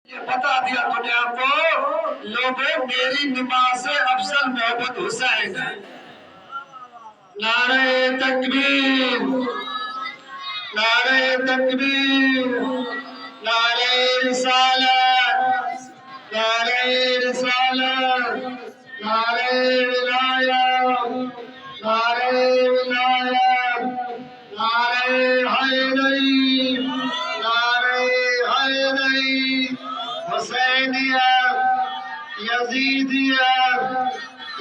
ये बता दिया दुनिया को, लोगों मेरी नमाज से अफसल मोहम्मद हुसैन है। नारे तकबीर, नारे तकबीर, नारे रिसालत, नारे रिसालत, नारे विलायत, नारे विलायत, नारे हैदरी, नारे हैदरी, हुसैनियत, यजीदियत,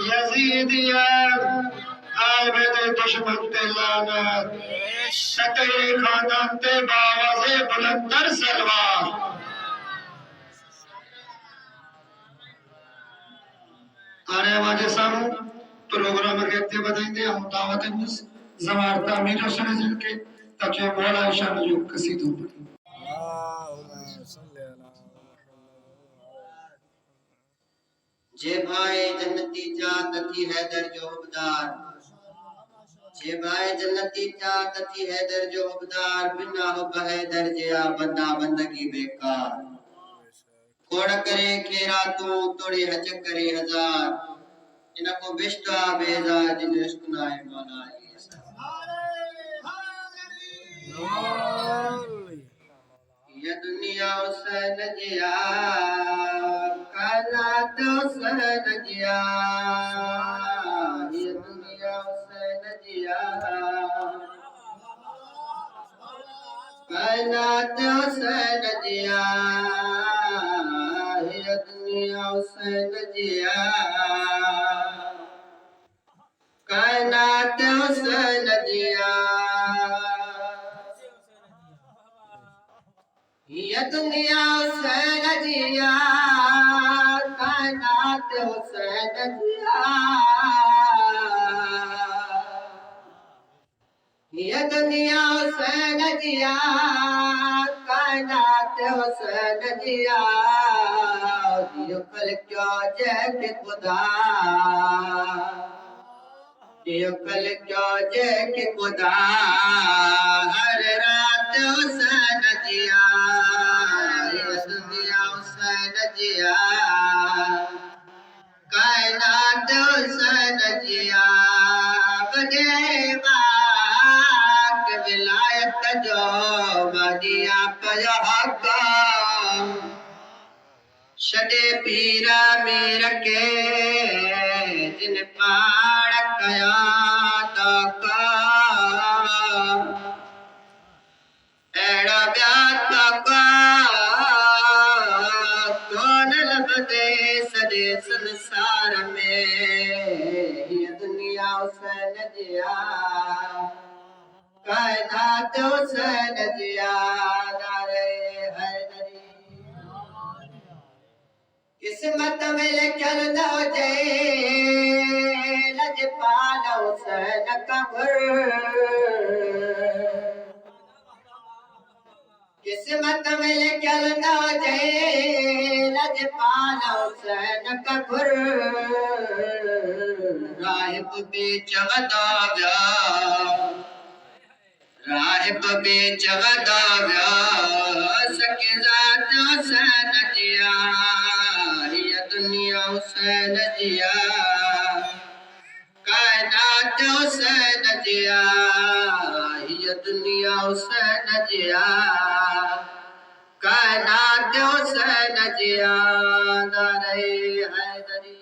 यजीदियत, आलबेद दुश्मन ते लानत, शतई खानदान ते बावाज़े बुलंदर सलवार। आने वाले सामू प्रोग्राम करते बताएंगे हम दावत जमार तामीर सुने जिनके ताकि मौला शान जो कसीदों पर जे भाई जन्नती चा तथी हैदर जो हबदार, जे भाई जन्नती चा तथी हैदर जो हबदार, बिना हो हैदर जिया बंदा बंदगी बेकार। कोड़ करे खेरा तू तोड़े हज करे हजार, इनको बिश्ता बेजार जिन इश्क नाए मौला ये दुनिया हुसैन जिया कायनात हुसैन जिया, ये दुनिया हुसैन जिया कायनात हुसैन जिया, ये दुनिया हुसैन जिया कायनात हुसैन जिया, ये दुनिया हुसैन जिया कायनात हुसैन जिया, ये दुनिया हुसैन जिया कायनात हुसैन जिया, दियो कल क्यों जय के खुदा, दियो कल क्यों जय के खुदा, हर रात हुसैन जिया, ये दुनिया हुसैन जिया कायनात हुसैन जिया, बजे बाग विलायत जो बदिया पयो हक्का, शडे पीरा मीर के जिन पाड़ कया तका, एड़ा ब्यात का कौन लबदे सदे संसार में, ये दुनिया हुसैन जिया कायनात हुसैन जिया, नारे हैदरी। किस्मत में लिखल न हुजे लजपाल हुसैन का घर, किस्मत में लिखल न हुजे लजपाल हुसैन का घर, राहिब बीच वदाव्या, राहिब बीच वदाव्या, सके जात हुसैन जिया, ये दुनिया हुसैन जिया कायनात हुसैन जिया, ये दुनिया हुसैन जिया कायनात हुसैन जिया, नारे हैदरी।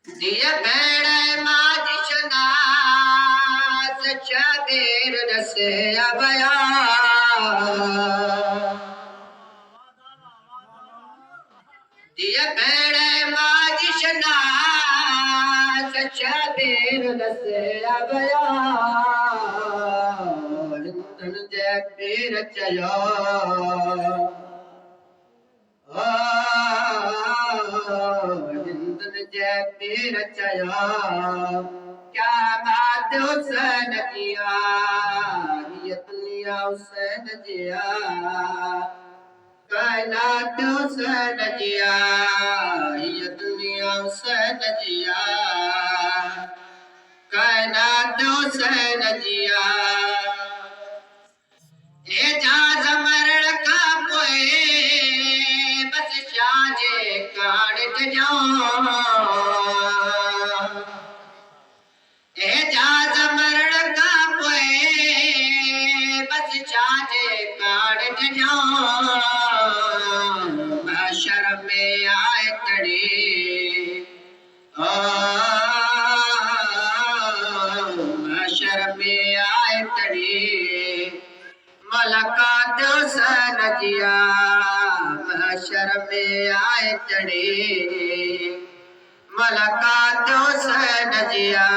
दिया भेड़े माजी शनास शबीर रसे अबया, दिया भेड़े माजी शनास शबीर रसे अबया, हिंदन जे पीर चयो हिंदन जे पीर चया, क्या बात हुसैन जिया, ये दुनिया हुसैन जिया कायनात हुसैन जिया, ये दुनिया हुसैन जिया कायनात हुसैन जिया, ए जा मरण का एजाज मरण का पोए बस चाहे काट जा महशर में आए तड़े महशर में आए तड़े मुलाकात से नजिया महशर में आए तड़े मुलाकात से नजिया